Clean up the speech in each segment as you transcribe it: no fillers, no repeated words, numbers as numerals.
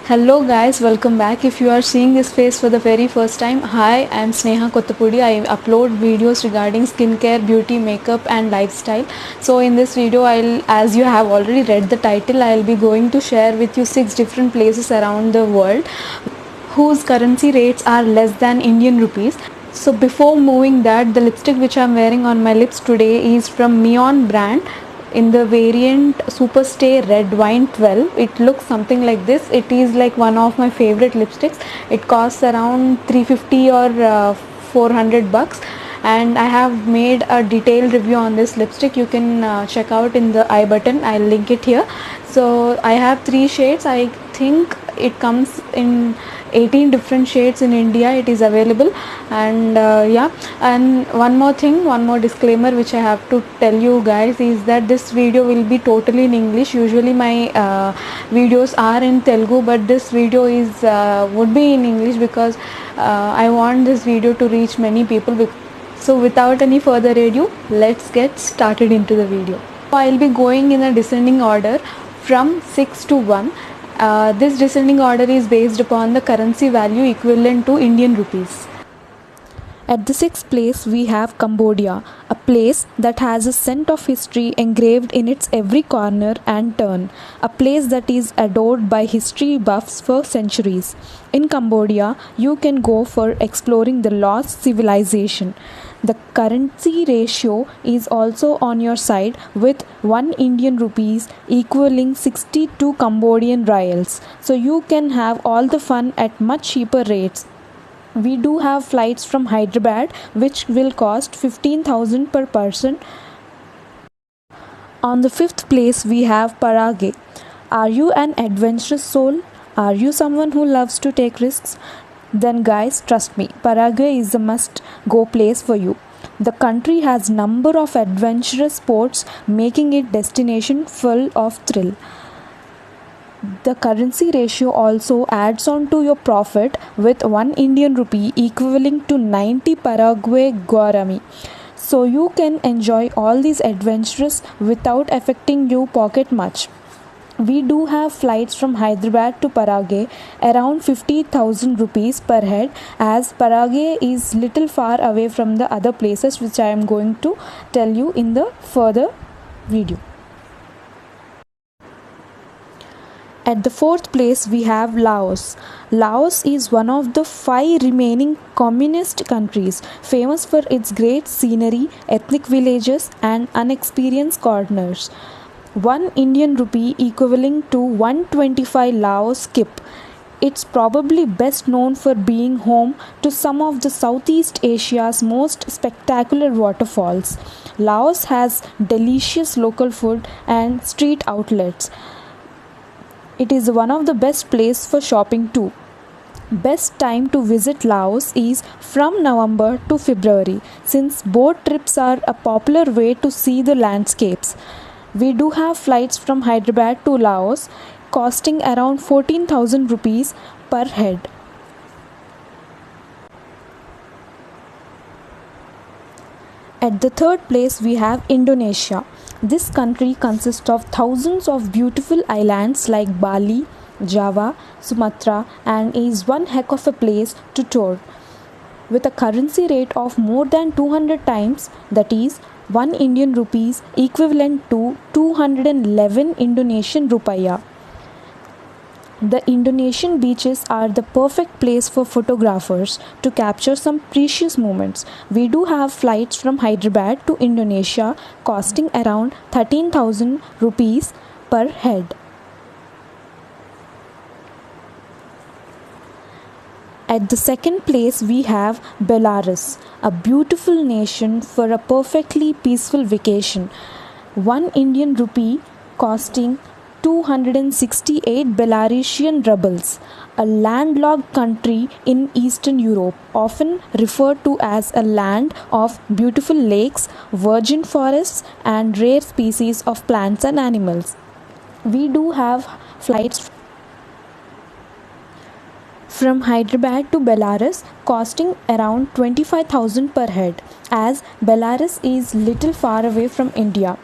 Hello guys, welcome back. If you are seeing this face for the very first time, hi, I am Sneha Kottapudi. I upload videos regarding skincare, beauty, makeup and lifestyle. So in this video, as you have already read the title, I'll be going to share with you 6 different places around the world whose currency rates are less than Indian rupees. So before moving that, the lipstick which I'm wearing on my lips today is from Mion brand in the variant Superstay Red Wine 12. It looks something like this. It is like one of my favorite lipsticks. It costs around 350 or 400 bucks, and I have made a detailed review on this lipstick. You can check out in the I button. I'll link it here. So I have 3 shades. I think it comes in 18 different shades in India. It is available, and yeah, and one more disclaimer which I have to tell you guys is that this video will be totally in English. Usually my videos are in Telugu, but this video is would be in English because I want this video to reach many people. So without any further ado, let's get started into the video. I'll be going in a descending order from 6 to 1. This descending order is based upon the currency value equivalent to Indian rupees. At the 6th place, we have Cambodia, a place that has a scent of history engraved in its every corner and turn, a place that is adored by history buffs for centuries. In Cambodia, you can go for exploring the lost civilization. The currency ratio is also on your side, with 1 Indian rupees equaling 62 Cambodian rials. So you can have all the fun at much cheaper rates. We do have flights from Hyderabad which will cost 15,000 per person. On the 5th place, we have Paraguay. Are you an adventurous soul? Are you someone who loves to take risks? Then guys, trust me, Paraguay is a must-go place for you. The country has number of adventurous sports, making it destination full of thrill. The currency ratio also adds on to your profit, with 1 Indian rupee equivalent to 90 Paraguay guarani. So you can enjoy all these adventures without affecting your pocket much. We do have flights from Hyderabad to Paraguay around 50,000 rupees per head, as Paraguay is little far away from the other places which I am going to tell you in the further video. At the 4th place, we have Laos. Laos is one of the 5 remaining communist countries, famous for its great scenery, ethnic villages and unexperienced corners. 1 Indian rupee equivalent to 125 Laos kip. It's probably best known for being home to some of the Southeast Asia's most spectacular waterfalls. Laos has delicious local food and street outlets. It is one of the best places for shopping too. Best time to visit Laos is from November to February, since boat trips are a popular way to see the landscapes. We do have flights from Hyderabad to Laos costing around 14,000 rupees per head. At the 3rd place, we have Indonesia. This country consists of thousands of beautiful islands like Bali, Java, Sumatra, and is one heck of a place to tour. With a currency rate of more than 200 times, that is 1 Indian rupees equivalent to 211 Indonesian rupiah. The Indonesian beaches are the perfect place for photographers to capture some precious moments. We do have flights from Hyderabad to Indonesia costing around 13,000 rupees per head. At the 2nd place, we have Belarus, a beautiful nation for a perfectly peaceful vacation. 1 Indian rupee costing 268 Belarusian rubles, a landlocked country in Eastern Europe, often referred to as a land of beautiful lakes, virgin forests, and rare species of plants and animals. We do have flights from Hyderabad to Belarus costing around 25,000 per head, as Belarus is little far away from India.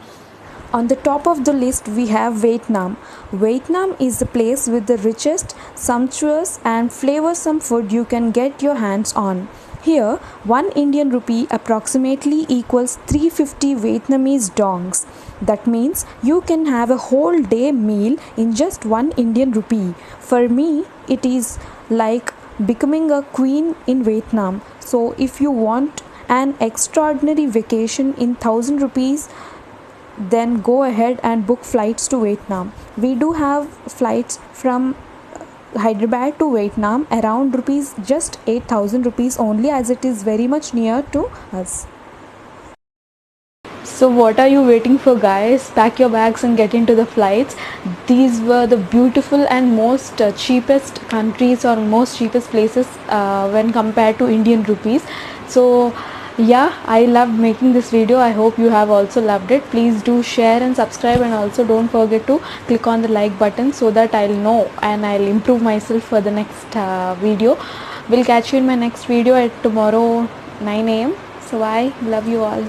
On the top of the list, we have Vietnam. Vietnam is the place with the richest, sumptuous, and flavorsome food you can get your hands on. Here, 1 Indian rupee approximately equals 350 Vietnamese dongs. That means you can have a whole day meal in just 1 Indian rupee. For me, it is like becoming a queen in Vietnam. So, if you want an extraordinary vacation in 1000 rupees, then go ahead and book flights to Vietnam. We do have flights from Hyderabad to Vietnam around rupees just 8000 rupees only, as it is very much near to us. So what are you waiting for, guys? Pack your bags and get into the flights. These were the beautiful and most cheapest countries or most cheapest places when compared to Indian rupees. So yeah, I loved making this video. I hope you have also loved it. Please do share and subscribe, and also don't forget to click on the like button so that I'll know and I'll improve myself for the next video. We'll catch you in my next video at tomorrow 9 a.m. So bye, love you all.